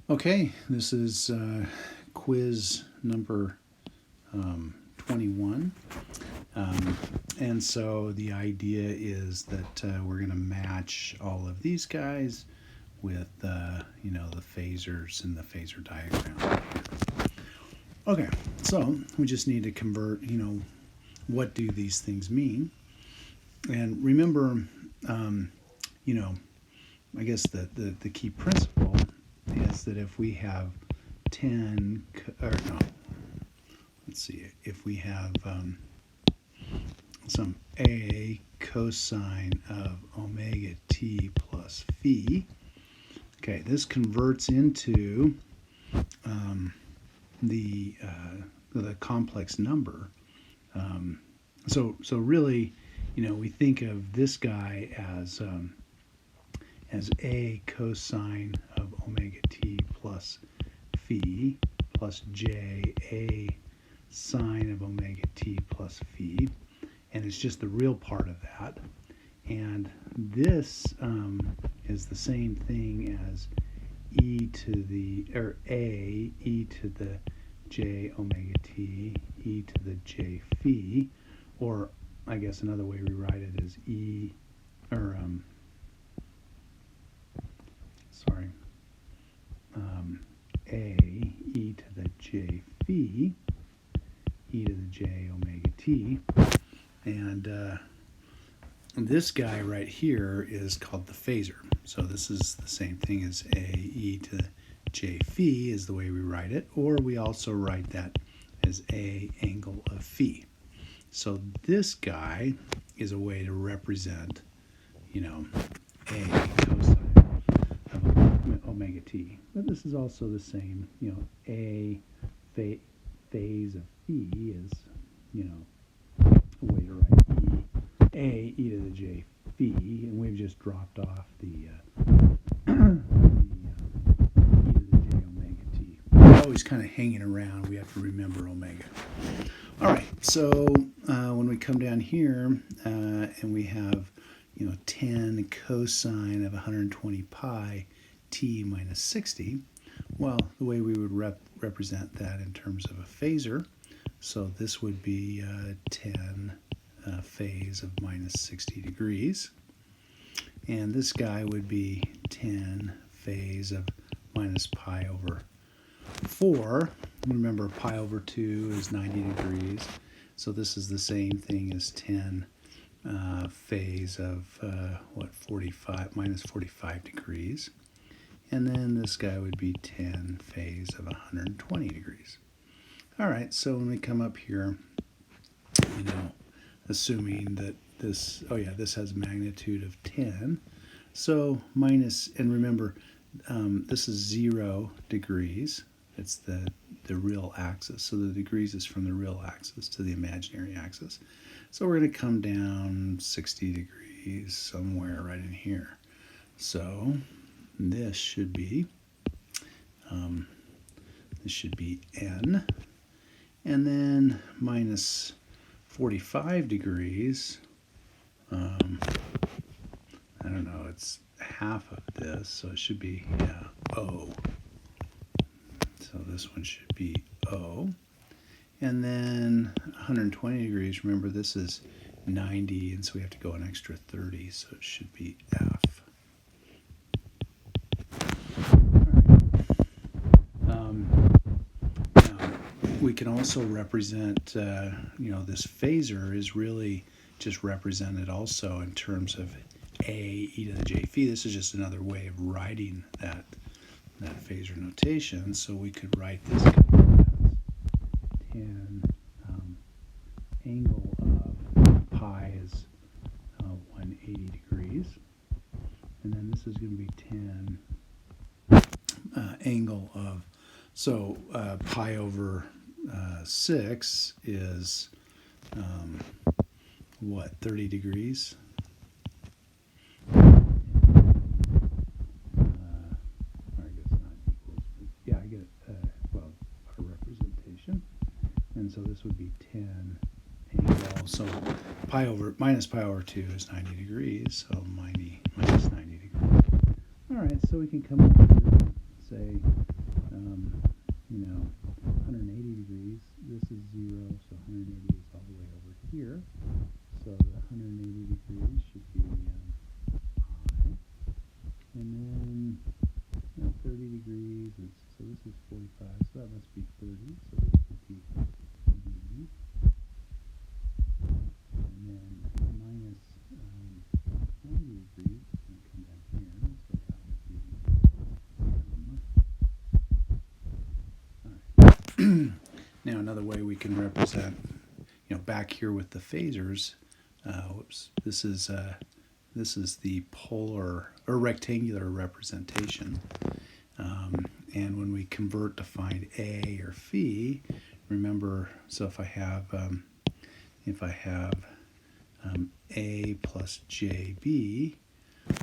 Okay, this is quiz number 21. And so the idea is that we're going to match all of these guys with, the phasors in the phasor diagram. Okay, so we just need to convert, what do these things mean? And remember, I guess the key principle is that if we have 10, if we have some A cosine of omega t plus phi, okay, this converts into the complex number. So really, we think of this guy as A cosine of omega t plus phi plus j A sine of omega t plus phi, and it's just the real part of that. And this is the same thing as A e to the j omega t e to the j phi, or I guess another way we write it is A e to the j phi e to the j omega t. And this guy right here is called the phasor. So this is the same thing as A e to the j phi is the way we write it, or we also write that as A angle of phi. So this guy is a way to represent, A cosine of omega t. But this is also the same, A phase of phi is, a way to write A e to the j phi, and we've just dropped off the e to the j omega t. We're always kind of hanging around. We have to remember omega. All right, so when we come down here and we have, 10 cosine of 120 pi t minus 60, well, the way we would represent that in terms of a phasor, so this would be 10 phase of minus 60 degrees. And this guy would be 10 phase of minus pi over 4. Remember, pi over 2 is 90 degrees. So this is the same thing as 10 phase of, 45, minus 45 degrees. And then this guy would be 10 phase of 120 degrees. All right, so when we come up here, assuming that this has a magnitude of 10. So minus, and remember, this is 0 degrees. It's the real axis. So the degrees is from the real axis to the imaginary axis. So we're going to come down 60 degrees somewhere right in here. So this should be n. And then minus 45 degrees, I don't know, it's half of this, so it should be, O. So this one should be O. And then 120 degrees, remember this is 90, and so we have to go an extra 30, so it should be F. We can also represent, this phasor is really just represented also in terms of A e to the j phi. This is just another way of writing that phasor notation. So we could write this as 10 angle of pi is 180 degrees. And then this is going to be 10 angle of, so pi over 6 is 30 degrees? I guess not equals, but yeah, I get our representation. And so this would be 10 angle. So minus pi over 2 is 90 degrees, so minus 90 degrees. All right, so we can come up here and say you know, 180 degrees. This is 0, so 180 is all the way over here. So the 180 degrees should be I. And then 30 degrees, so this is 45, so that must be 30, so this would be B. And then minus 90 degrees, and come down here, so that would be M. All right. Now another way we can represent, back here with the phasors, whoops, this is the polar or rectangular representation. And when we convert to find A or phi, remember, so if I have A plus JB,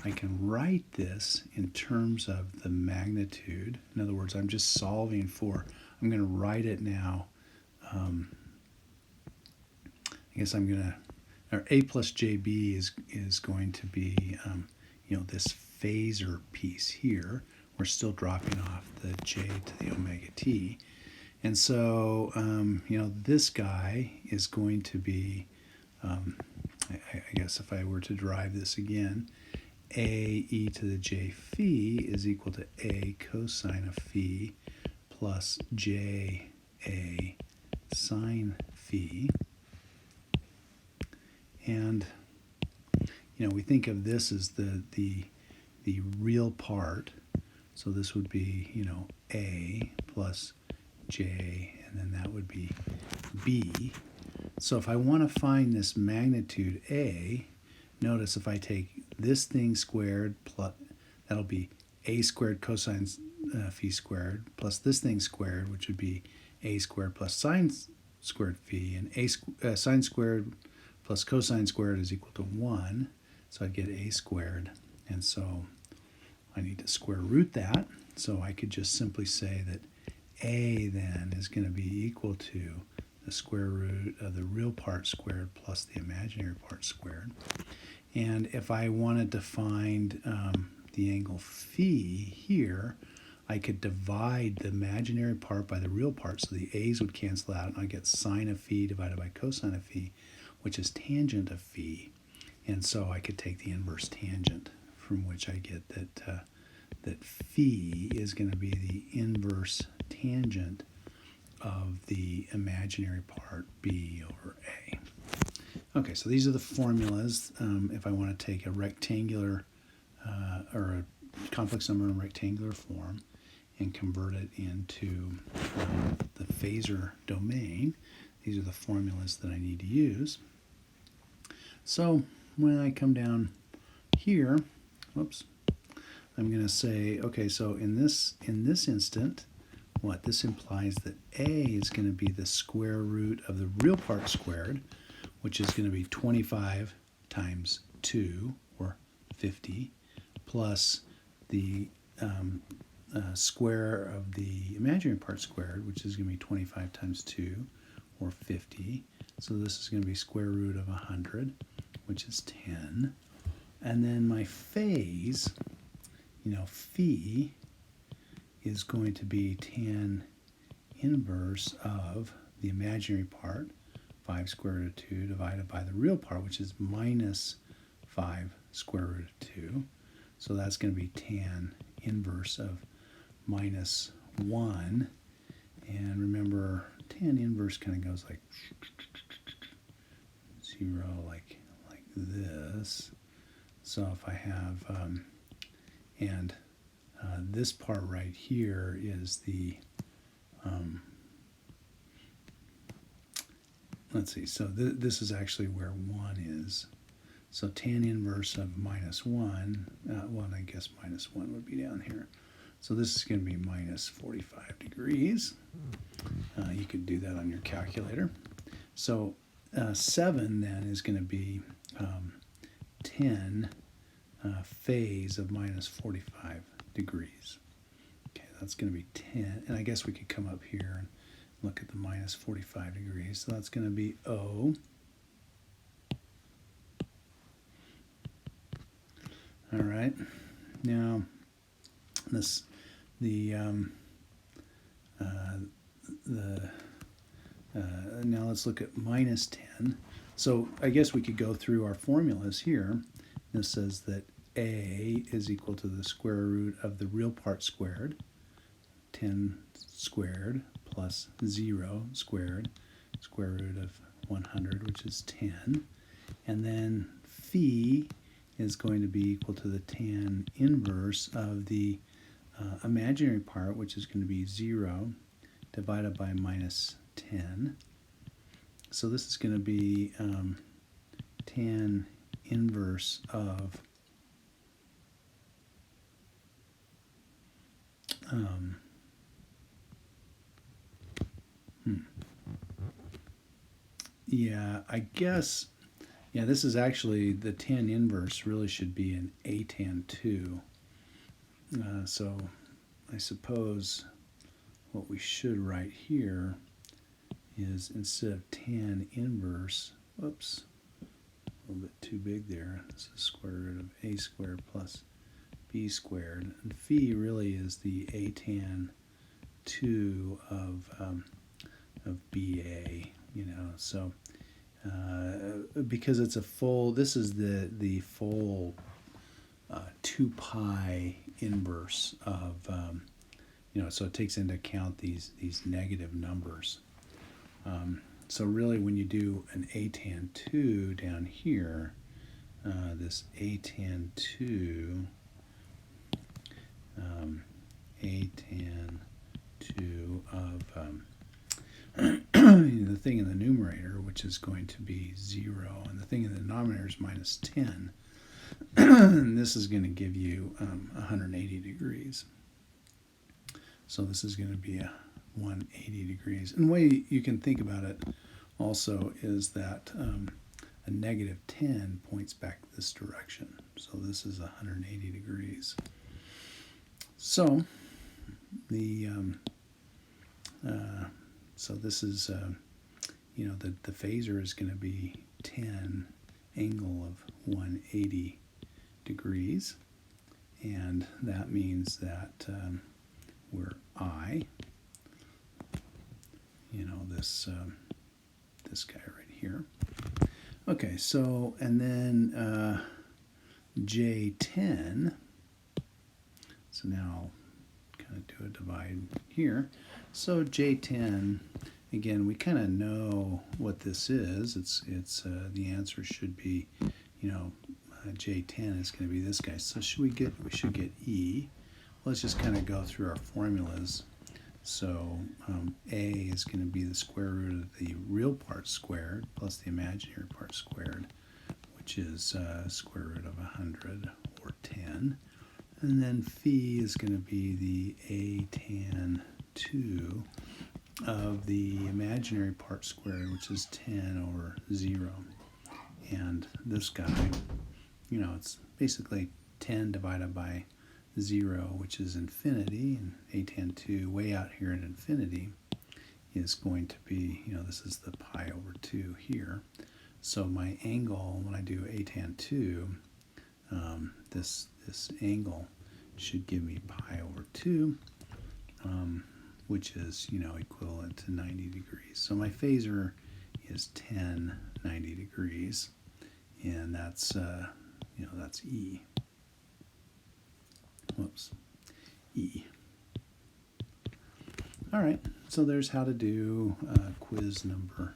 I can write this in terms of the magnitude. In other words, I'm just solving for, I'm going to write it now. I guess I'm going to, or A plus JB is going to be, this phasor piece here. We're still dropping off the j to the omega t. And so, this guy is going to be, I guess if I were to derive this again, a e to the j phi is equal to a cosine of phi plus j a sine phi. And, we think of this as the real part. So this would be, A plus J, and then that would be B. So if I want to find this magnitude A, notice if I take this thing squared, plus that'll be A squared cosine phi squared, plus this thing squared, which would be A squared plus sine squared phi, and sine squared plus cosine squared is equal to 1. So I get A squared, and so I need to square root that, so I could just simply say that A then is going to be equal to the square root of the real part squared plus the imaginary part squared. And if I wanted to find the angle phi here, I could divide the imaginary part by the real part, so the a's would cancel out, and I get sine of phi divided by cosine of phi, which is tangent of phi. And so I could take the inverse tangent, from which I get that phi is going to be the inverse tangent of the imaginary part b over a. Okay, so these are the formulas if I want to take a rectangular or a complex number in rectangular form and convert it into the phasor domain. These are the formulas that I need to use. So when I come down here, whoops, I'm going to say, okay, so in this instant, what this implies that a is going to be the square root of the real part squared, which is going to be 25 times 2, or 50, plus the square of the imaginary part squared, which is going to be 25 times 2, or 50. So this is going to be square root of 100, which is 10. And then my phase, phi, is going to be tan inverse of the imaginary part, 5 square root of 2, divided by the real part, which is minus 5 square root of 2. So that's going to be tan inverse of minus 1. And remember, tan inverse kind of goes like 0, like this. So if I have, this part right here is the, let's see, so this is actually where 1 is. So tan inverse of minus 1, well, I guess minus 1 would be down here. So this is going to be minus 45 degrees. You could do that on your calculator. So 7 then is going to be 10 phase of minus 45 degrees. Okay, that's going to be 10. And I guess we could come up here and look at the minus 45 degrees. So that's going to be O. All right. Now, the now let's look at minus 10. So I guess we could go through our formulas here. This says that a is equal to the square root of the real part squared, 10 squared plus 0 squared, square root of 100, which is 10. And then phi is going to be equal to the tan inverse of the imaginary part, which is going to be 0 divided by minus 10. So this is going to be tan inverse of yeah, I guess, yeah, this is actually, the tan inverse really should be an a tan 2. So I suppose what we should write here is, instead of tan inverse, whoops, a little bit too big there. This is square root of a squared plus b squared. And phi really is the a tan 2 of BA, you know. So because it's a full, this is the full 2 pi inverse of, you know, so it takes into account these negative numbers. So really, when you do an a tan 2 down here, this a tan 2, a tan 2 of the thing in the numerator, which is going to be 0, and the thing in the denominator is minus 10. And this is going to give you 180 degrees. So this is going to be a 180 degrees. And the way you can think about it also is that a negative 10 points back this direction. So this is 180 degrees. So the so this is you know, the phasor is going to be 10 angle of 180 degrees, and that means that we're I, you know, this this guy right here. Okay, so, and then J10, so now I'll kind of do a divide here. So J10, again, we kind of know what this is. It's the answer should be, you know, J10 is going to be this guy. So we should get E. Let's just kind of go through our formulas. So A is going to be the square root of the real part squared plus the imaginary part squared, which is square root of 100 or 10. And then phi is going to be the a tan 2 of the imaginary part squared, which is 10 over 0. And this guy, you know, it's basically 10 divided by 0, which is infinity, and a tan 2 way out here in infinity is going to be, you know, this is the pi over 2 here. So my angle, when I do a tan 2, this angle should give me pi over 2, which is, you know, equivalent to 90 degrees. So my phasor is 10 90 degrees, and that's, you know, that's E. Whoops, E. All right, so there's how to do quiz number